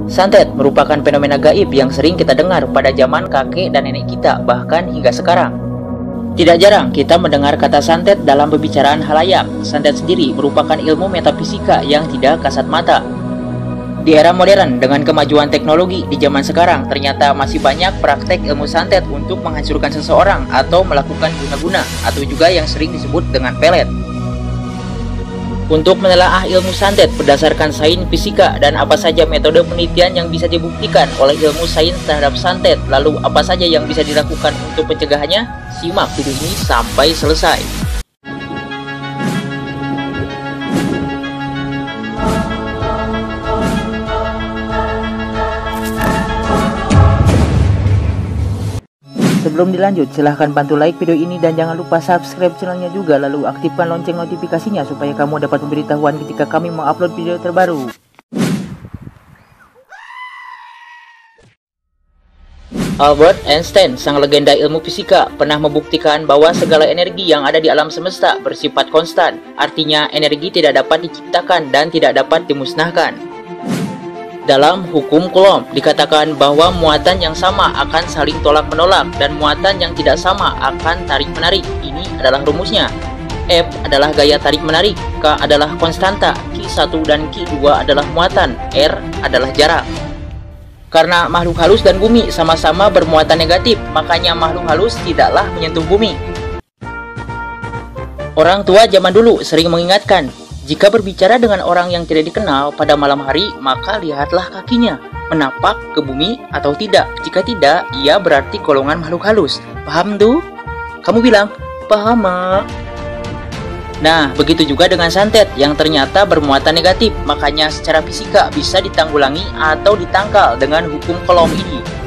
Santet merupakan fenomena gaib yang sering kita dengar pada zaman kakek dan nenek kita, bahkan hingga sekarang. Tidak jarang kita mendengar kata santet dalam pembicaraan halayak. Santet sendiri merupakan ilmu metafisika yang tidak kasat mata. Di era modern, dengan kemajuan teknologi di zaman sekarang, ternyata masih banyak praktek ilmu santet untuk menghancurkan seseorang atau melakukan guna-guna, atau juga yang sering disebut dengan pelet. Untuk menelaah ilmu santet berdasarkan sains fisika dan apa saja metode penelitian yang bisa dibuktikan oleh ilmu sains terhadap santet, lalu apa saja yang bisa dilakukan untuk pencegahannya, simak video ini sampai selesai. Sebelum dilanjut, silahkan bantu like video ini dan jangan lupa subscribe channelnya juga, lalu aktifkan lonceng notifikasinya supaya kamu dapat pemberitahuan ketika kami mengupload video terbaru. Albert Einstein, sang legenda ilmu fisika, pernah membuktikan bahwa segala energi yang ada di alam semesta bersifat konstan. Artinya, energi tidak dapat diciptakan dan tidak dapat dimusnahkan. Dalam hukum Coulomb dikatakan bahwa muatan yang sama akan saling tolak-menolak dan muatan yang tidak sama akan tarik-menarik. Ini adalah rumusnya. F adalah gaya tarik-menarik, K adalah konstanta, Q1 dan Q2 adalah muatan, R adalah jarak. Karena makhluk halus dan bumi sama-sama bermuatan negatif, makanya makhluk halus tidaklah menyentuh bumi. Orang tua zaman dulu sering mengingatkan, jika berbicara dengan orang yang tidak dikenal pada malam hari, maka lihatlah kakinya, menapak ke bumi atau tidak. Jika tidak, ia berarti golongan makhluk halus. Paham tuh? Kamu bilang, paham, Mak. Nah, begitu juga dengan santet yang ternyata bermuatan negatif. Makanya secara fisika bisa ditanggulangi atau ditangkal dengan hukum Coulomb ini.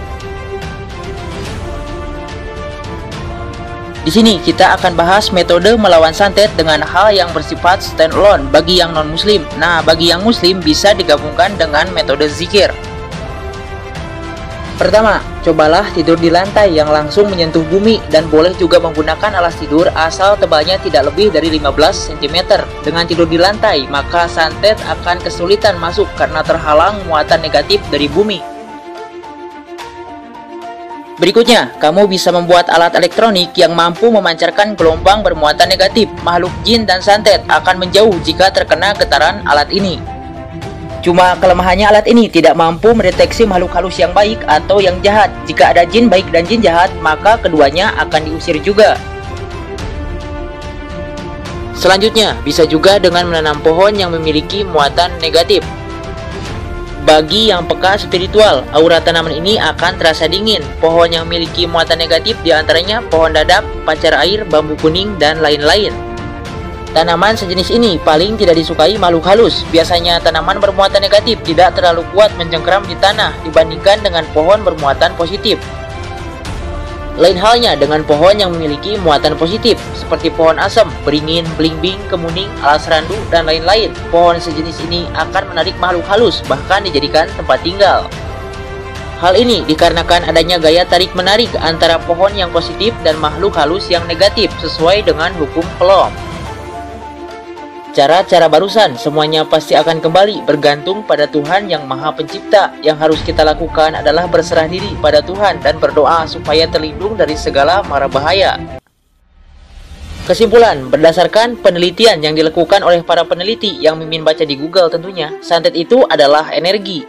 Di sini kita akan bahas metode melawan santet dengan hal yang bersifat standalone bagi yang non-muslim. Nah, bagi yang muslim bisa digabungkan dengan metode zikir. Pertama, cobalah tidur di lantai yang langsung menyentuh bumi dan boleh juga menggunakan alas tidur asal tebalnya tidak lebih dari 15 cm. Dengan tidur di lantai, maka santet akan kesulitan masuk karena terhalang muatan negatif dari bumi. Berikutnya, kamu bisa membuat alat elektronik yang mampu memancarkan gelombang bermuatan negatif. Makhluk jin dan santet akan menjauh jika terkena getaran alat ini. Cuma kelemahannya alat ini tidak mampu mendeteksi makhluk halus yang baik atau yang jahat. Jika ada jin baik dan jin jahat, maka keduanya akan diusir juga. Selanjutnya, bisa juga dengan menanam pohon yang memiliki muatan negatif. Bagi yang peka spiritual, aura tanaman ini akan terasa dingin. Pohon yang memiliki muatan negatif diantaranya pohon dadak, pacar air, bambu kuning, dan lain-lain. Tanaman sejenis ini paling tidak disukai makhluk halus. Biasanya tanaman bermuatan negatif tidak terlalu kuat mencengkeram di tanah dibandingkan dengan pohon bermuatan positif. Lain halnya dengan pohon yang memiliki muatan positif, seperti pohon asem, beringin, belimbing, kemuning, alas randu, dan lain-lain. Pohon sejenis ini akan menarik makhluk halus, bahkan dijadikan tempat tinggal. Hal ini dikarenakan adanya gaya tarik-menarik antara pohon yang positif dan makhluk halus yang negatif, sesuai dengan hukum Coulomb. Cara-cara barusan semuanya pasti akan kembali bergantung pada Tuhan yang Maha Pencipta. Yang harus kita lakukan adalah berserah diri pada Tuhan dan berdoa supaya terlindung dari segala mara bahaya. Kesimpulan, berdasarkan penelitian yang dilakukan oleh para peneliti yang mimin baca di Google tentunya, santet itu adalah energi.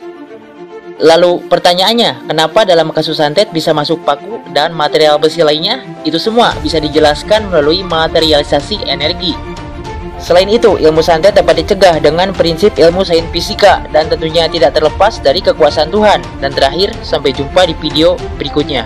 Lalu pertanyaannya, kenapa dalam kasus santet bisa masuk paku dan material besi lainnya? Itu semua bisa dijelaskan melalui materialisasi energi. Selain itu, ilmu santet dapat dicegah dengan prinsip ilmu sains fisika dan tentunya tidak terlepas dari kekuasaan Tuhan. Dan terakhir, sampai jumpa di video berikutnya.